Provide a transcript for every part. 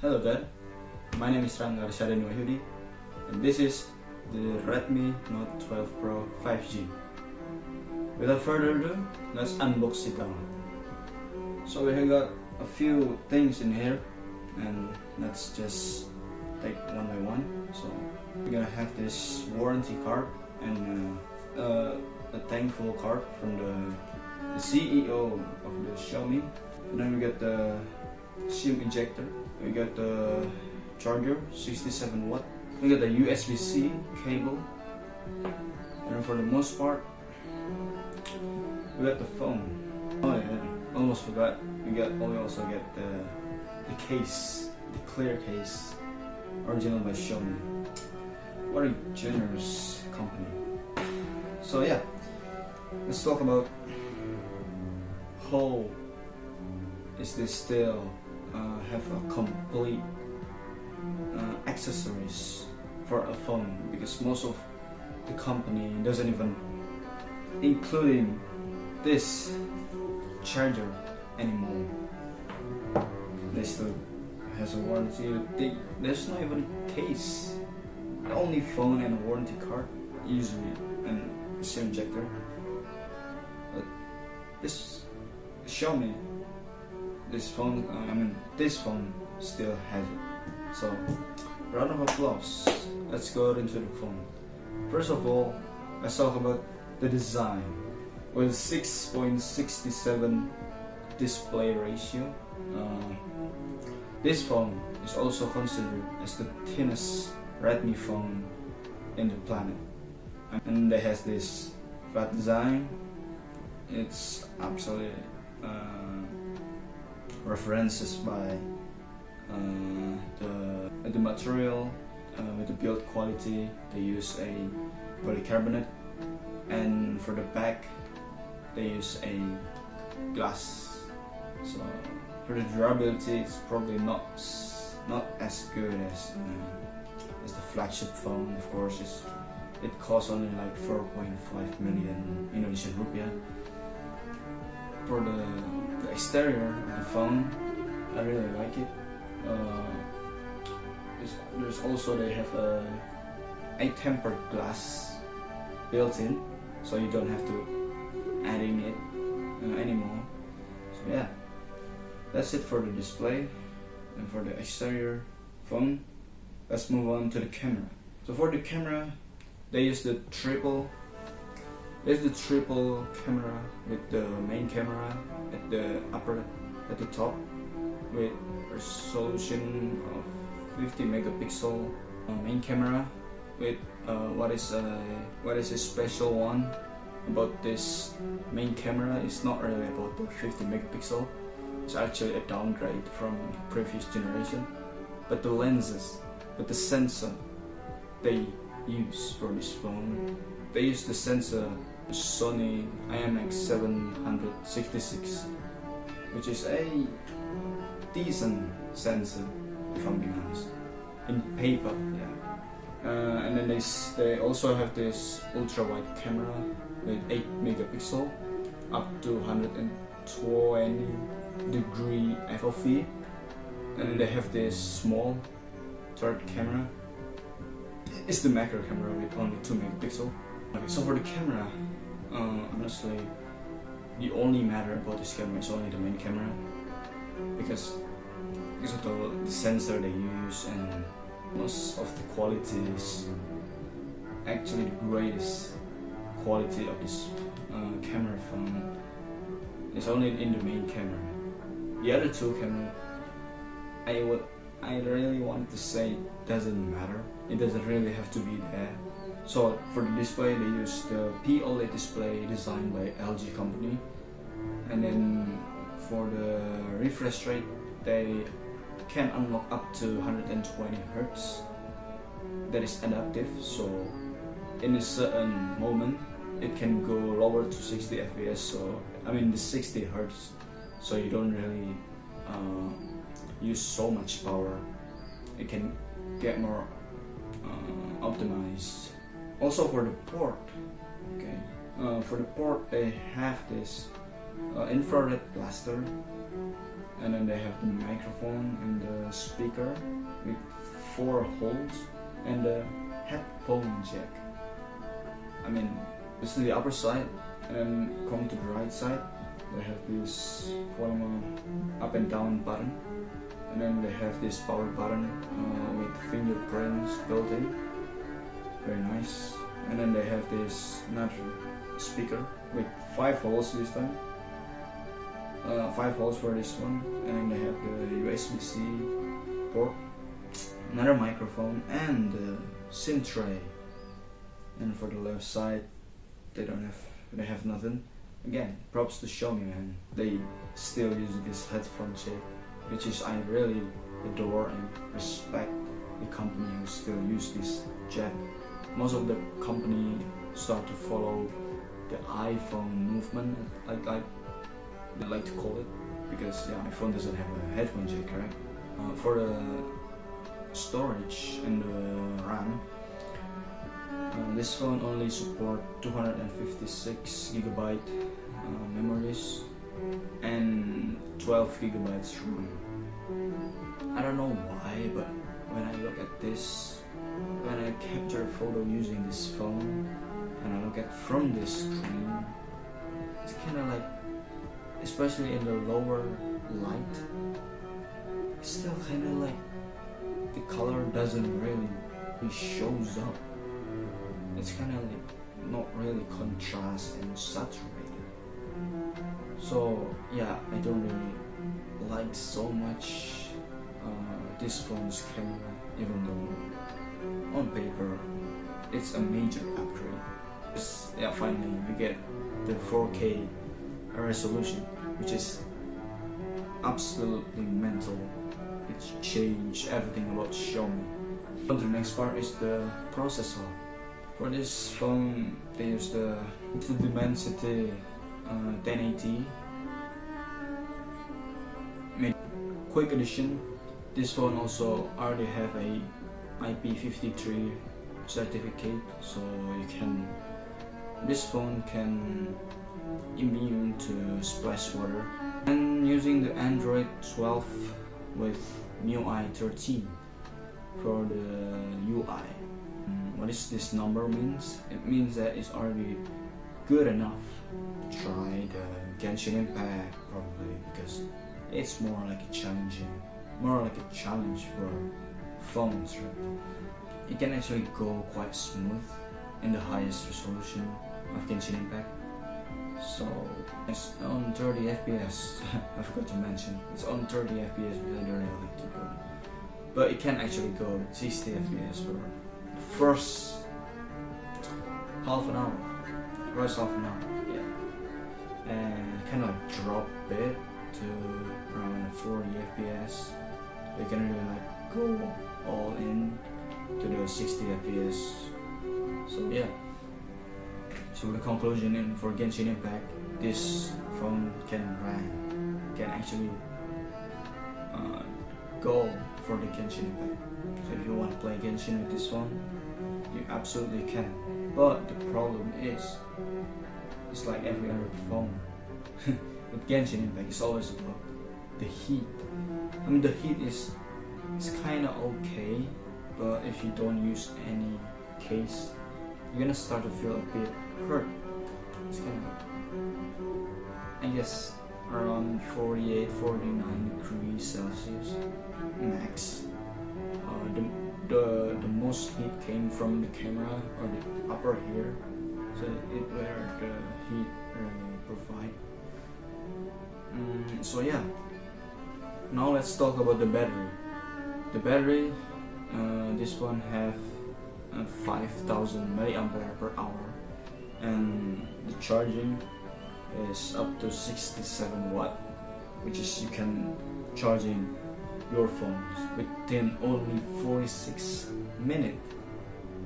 Hello there, my name is Rangga Arsyadani Wahyudi, and this is the Redmi Note 12 Pro 5G. Without further ado, let's unbox it down. So we have got a few things in here, and let's just take one by one. So we're gonna have this warranty card and a thankful card from the CEO of the Xiaomi. And then we get the SIM ejector. We got the charger, 67 watt. We got the USB-C cable. And for the most part, we got the phone. Oh yeah, almost forgot. We also get the case, the clear case, original by Xiaomi. What a generous company. So yeah, let's talk about how is this still have a complete accessories for a phone, because most of the company doesn't even including this charger anymore. They still has a warranty. There's not even a case. Only phone and a warranty card usually, and SIM injector. But this Xiaomi, this phone still has it. So round of applause. Let's go into the phone. First of all, let's talk about the design. With 6.67 display ratio, this phone is also considered as the thinnest Redmi phone in the planet. And it has this flat design. It's absolutely references by the material, with the build quality. They use a polycarbonate, and for the back they use a glass. So for the durability, it's probably not as good as the flagship phone. Of course, it costs only like 4.5 million Indonesian rupiah. For the exterior of the phone, I really like it. There's also, they have a tempered glass built in, so you don't have to add in it anymore. So yeah, that's it for the display and for the exterior phone. Let's move on to the camera. So for the camera, they use the triple camera, with the main camera at the top, with resolution of 50 megapixel main camera. With what is a special one about this main camera is not really about the 50 megapixel. It's actually a downgrade from previous generation. But the lenses, but the sensor they use for this phone, they use the sensor Sony IMX766, which is a decent sensor, if I'm being honest, in paper. Yeah. And then they also have this ultra wide camera with 8 megapixel, up to 120 degree FOV, and then they have this small third camera. It's the macro camera with only 2 megapixel. Okay, so for the camera, honestly, the only matter about this camera is only the main camera, because of the sensor they use, and most of the quality is actually the greatest quality of this camera phone is only in the main camera. The other two camera, I really want to say doesn't matter. It doesn't really have to be there. So for the display, they use the OLED display designed by LG company, and then for the refresh rate, they can unlock up to 120 Hz. That is adaptive, so in a certain moment it can go lower to 60 FPS. So I mean the 60 Hz, so you don't really use so much power. It can get more optimized. Also for the port, okay, for the port they have this infrared blaster and then they have the microphone and the speaker with 4 holes and the headphone jack. I mean, this is the upper side, and then come to the right side, they have this volume up and down button, and then they have this power button with fingerprints built in. Very nice. And then they have this another speaker with 5 holes this time. 5 holes for this one, and then they have the USB-C port, another microphone, and the SIM tray. And for the left side, they have nothing. Again, props to Xiaomi, man. They still use this headphone chip, which is I really adore and respect the company who still use this jack. Most of the company start to follow the iPhone movement, like they like to call it, because yeah, iPhone doesn't have a headphone jack, correct? For the storage and the RAM, this phone only support 256 GB memories and 12 GB RAM. I don't know why, but when I look at this, when I capture a photo using this phone and I look at from this screen, it's kind of like, especially in the lower light, it's still kind of like the color doesn't really shows up. It's kind of like not really contrast and saturated. So yeah, I don't really like so much this phone's camera, even though on paper it's a major upgrade. Yeah, finally we get the 4K resolution, which is absolutely mental. It's changed everything about Xiaomi. The next part is the processor. For this phone, they use the Dimensity 1080 Quick Edition. This phone also already have a IP53 certificate, so this phone can immune to splash water. And using the Android 12 with MIUI 13 for the UI. What is this number means? It means that it's already good enough to try the Genshin Impact, probably, because it's more like a challenge for phones, right? It can actually go quite smooth in the highest resolution of Genshin Impact. So it's on 30 FPS. I forgot to mention it's on 30 FPS, but I don't really like to go. But it can actually go 60 FPS for the first half an hour. Yeah. And kind of drop it to around 40 FPS. You can really like go all in to the 60 FPS. So yeah. So the conclusion for Genshin Impact, this phone can actually go for the Genshin Impact. So if you want to play Genshin with this phone, you absolutely can. But the problem is, it's like every other phone. With Genshin Impact, it's always about the heat. I mean, the heat is kind of okay, but if you don't use any case, you're gonna start to feel a bit hurt. It's kind of, I guess, around 48, 49 degrees Celsius max. The most heat came from the camera or the upper here, so where the heat provide. So yeah. Now let's talk about the battery. The battery, this one have 5000 mAh, and the charging is up to 67 watt, which is you can charge in your phones within only 46 minutes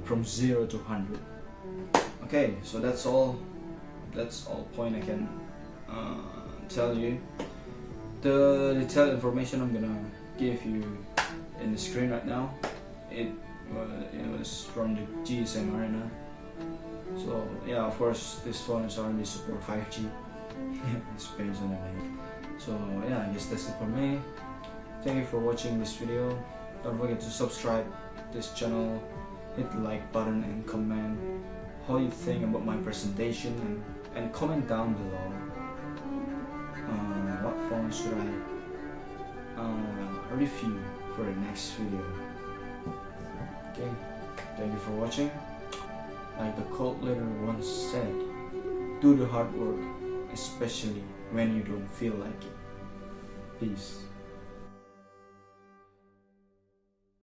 from 0 to 100. Okay, so that's all point I can tell you. The detailed information I'm gonna give you in the screen right now, it was from the GSM Arena. So yeah, of course this phone is already support 5G, It's based on the name. So yeah, I guess that's it for me. Thank you for watching this video. Don't forget to subscribe this channel, hit the like button and comment how you think about my presentation, and comment down below what phone should I review for the next video. Okay, thank you for watching. Like the cult leader once said, do the hard work, especially when you don't feel like it. Peace.